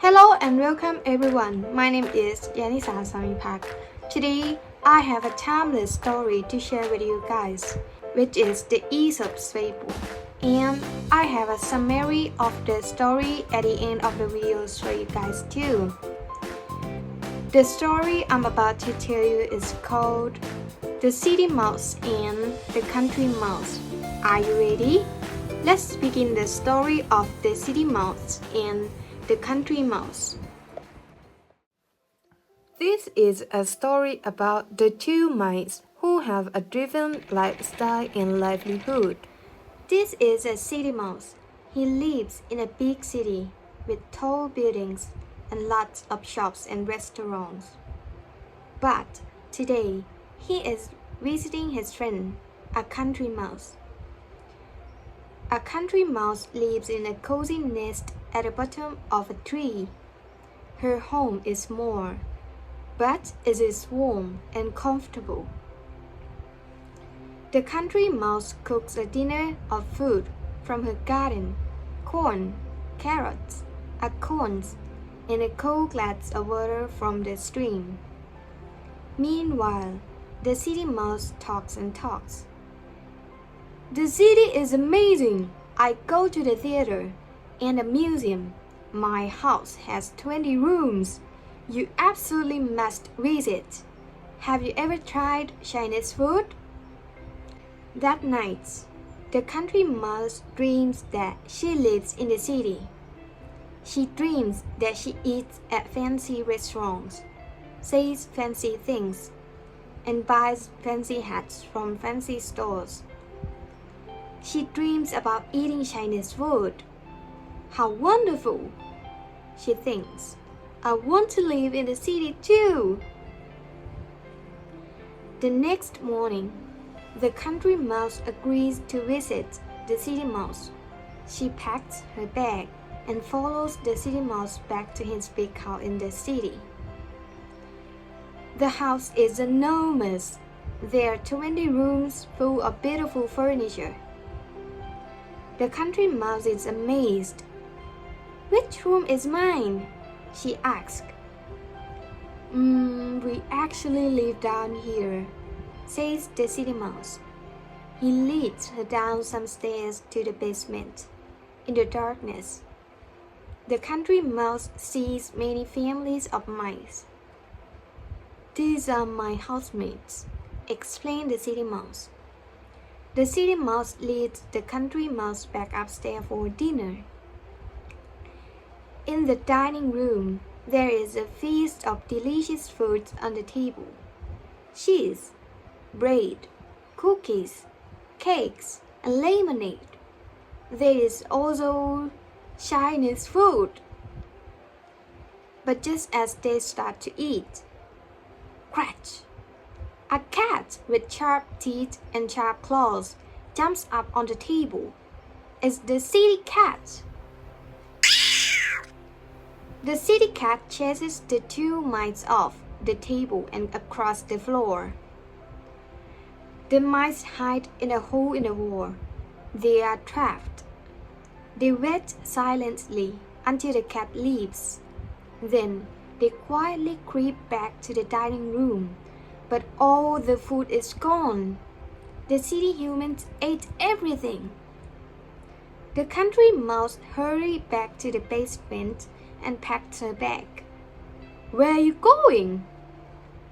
Hello and welcome everyone. My name is Yanisa Samipak. Today, I have a timeless story to share with you guys, which is the Aesop's fable. And I have a summary of the story at the end of the video for you guys too. The story I'm about to tell you is called The City Mouse and the Country Mouse. Are you ready? Let's begin the story of the City Mouse and the Country Mouse. This is a story about the two mice who have a driven lifestyle and livelihood. This is a city mouse. He lives in a big city with tall buildings and lots of shops and restaurants. But today, he is visiting his friend, a country mouse. A country mouse lives in a cozy nest at the bottom of a tree. Her home is small, but it is warm and comfortable. The country mouse cooks a dinner of food from her garden: corn, carrots, acorns, and a cold glass of water from the stream. Meanwhile, the city mouse talks and talks. The city is amazing. I go to the theater and a museum. My house has 20 rooms. You absolutely must visit. Have you ever tried Chinese food? That night, the country mouse dreams that she lives in the city. She dreams that she eats at fancy restaurants, says fancy things, and buys fancy hats from fancy stores. She dreams about eating Chinese food. How wonderful! She thinks, I want to live in the city too. The next morning, the country mouse agrees to visit the city mouse. She packs her bag and follows the city mouse back to his big house in the city. The house is enormous. There are 20 rooms full of beautiful furniture. The country mouse is amazed. Which room is mine? She asks. We actually live down here, says the city mouse. He leads her down some stairs to the basement. In the darkness, the country mouse sees many families of mice. These are my housemates, explained the city mouse. The city mouse leads the country mouse back upstairs for dinner. In the dining room, there is a feast of delicious foods on the table: cheese, bread, cookies, cakes, and lemonade. There is also Chinese food. But just as they start to eat, crash! A cat with sharp teeth and sharp claws jumps up on the table. It's the city cat. The city cat chases the two mice off the table and across the floor. The mice hide in a hole in the wall. They are trapped. They wait silently until the cat leaves. Then they quietly creep back to the dining room. But all the food is gone. The city humans ate everything. The country mouse hurried back to the basement and packed her bag. Where are you going?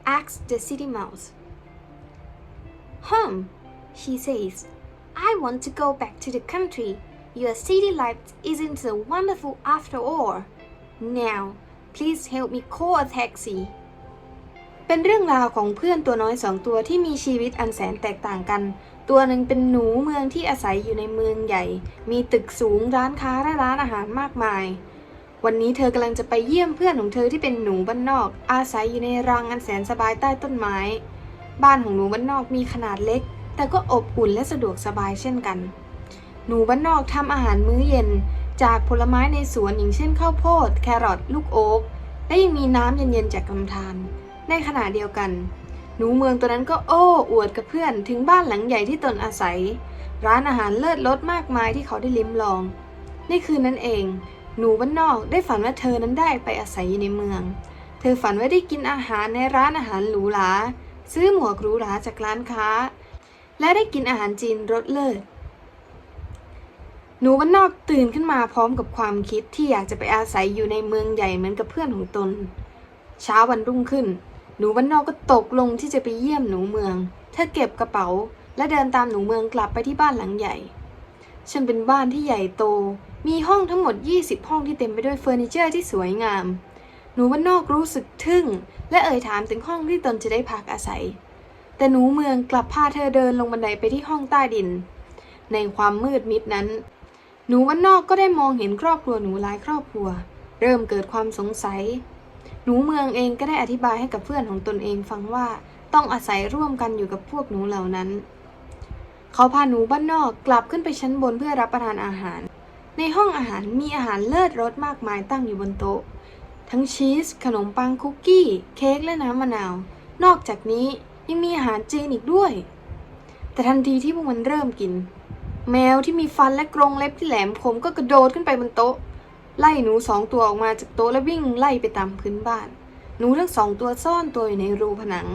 Asked the city mouse. Home, she says. I want to go back to the country. Your city life isn't so wonderful after all. Now, please help me call a taxi. เป็นเรื่องราวของเพื่อนตัวน้อย2ตัวที่มีชีวิตอันแสนแตกต่างกันตัวหนึ่งเป็นหนูเมืองที่อาศัยอยู่ในเมืองใหญ่มีตึกสูงร้านค้าและร้านอาหารมากมายวันนี้เธอกำลังจะไปเยี่ยมเพื่อนของเธอที่เป็นหนูบ้านนอกอาศัยอยู่ในรังอันแสนสบายใต้ต้นไม้บ้านของหนูบ้านนอกมีขนาดเล็กแต่ก็อบอุ่นและสะดวกสบายเช่นกันหนูบ้านนอกทำอาหารมื้อเย็นจากผลไม้ในสวนอย่างเช่นข้าวโพดแครอทลูกโอ๊กและยังมีน้ำเย็นๆจากลำธารในขณะเดียวกันหนูเมืองตัวนั้นก็โอ้อวดกับเพื่อนถึงบ้านหลังใหญ่ที่ตนอาศัยร้านอาหารเลิศรสมากมายที่เขาได้ลิ้มลองในคืนนั้นเอง หนูบ้านนอกได้ฝันว่าเธอนั้นได้ไปอาศัยอยู่ในเมืองเธอฝันว่าได้กินอาหารในร้านอาหารหรูหราซื้อหมวกหรูหราจากร้านค้าและได้กินอาหารจีนรสเลิศหนูบ้านนอกตื่นขึ้นมาพร้อมกับความคิดที่อยากจะไปอาศัยอยู่ในเมืองใหญ่เหมือนกับเพื่อนของตนเช้าวันรุ่งขึ้นหนูบ้านนอกก็ตกลงที่จะไปเยี่ยมหนูเมืองเธอเก็บกระเป๋าและเดินตามหนูเมืองกลับไปที่บ้านหลังใหญ่ฉันเป็นบ้านที่ใหญ่โตมีห้องทั้งหมด20ห้องที่เต็มไปด้วยเฟอร์นิเจอร์ที่สวยงามหนูบ้านนอกรู้สึกทึ่งและเอ่ยถามถึงห้องที่ตนจะได้พักอาศัยแต่หนูเมืองกลับพาเธอเดินลงบันไดไปที่ห้องใต้ดินในความมืดมิดนั้นหนูบ้านนอกก็ได้มองเห็นครอบครัวหนูหลายครอบครัวเริ่มเกิดความสงสัยหนูเมืองเองก็ได้อธิบายให้กับเพื่อนของตนเองฟังว่าต้องอาศัยร่วมกันอยู่กับพวกหนูเหล่านั้นเขาพาหนูบ้านนอกกลับขึ้นไปชั้นบนเพื่อรับประทานอาหารในห้องอาหารมีอาหารเลิศรสมากมายตั้งอยู่บนโต๊ะทั้งชีสขนมปังคุกกี้เค้กและน้ำมะนาวนอกจากนี้ยังมีอาหารจีนอีกด้วยแต่ทันทีที่พวกมันเริ่มกินแมวที่มีฟันและกรงเล็บที่แหลมคมก็กระโดดขึ้นไปบนโต๊ะไล่หนู2 ตัวออกมาจากโต๊ะและวิ่งไล่ไปตามพื้นบ้านหนูทั้ง2 ตัวซ่อนตัวอยู่ในรูผนัง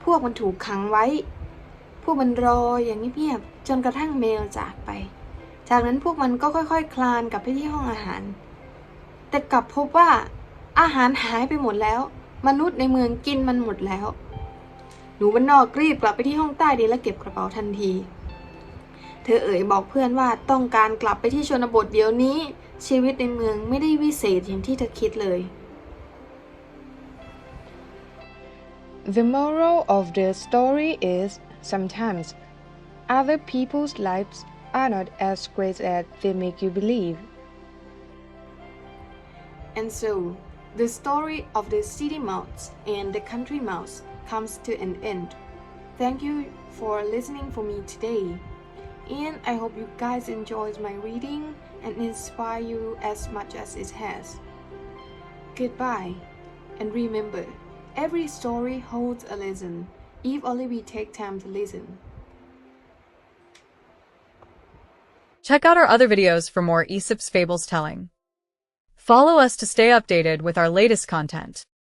พวกมันถูกขังไว้พวกมันรออย่างเงียบๆจนกระทั่งแมวจากไปจากนั้นพวกมันก็ค่อยๆคลานกลับไปที่ห้องอาหารแต่กลับพบว่าอาหารหายไปหมดแล้วมนุษย์ในเมืองกินมันหมดแล้วหนูบ้านนอกรีบกลับไปที่ห้องใต้ดินและเก็บกระเป๋าทันทีเธอเอ่ยบอกเพื่อนว่าต้องการกลับไปที่ชนบทเดี๋ยวนี้ชีวิตในเมืองไม่ได้วิเศษอย่างที่เธอคิดเลย The moral of the story is sometimes other people's lives are not as great as they make you believe. And so, the story of the city mouse and the country mouse comes to an end. Thank you for listening for me today. And I hope you guys enjoyed my reading and inspire you as much as it has. Goodbye, and remember, every story holds a lesson, if only we take time to listen. Check out our other videos for more Aesop's fables telling. Follow us to stay updated with our latest content.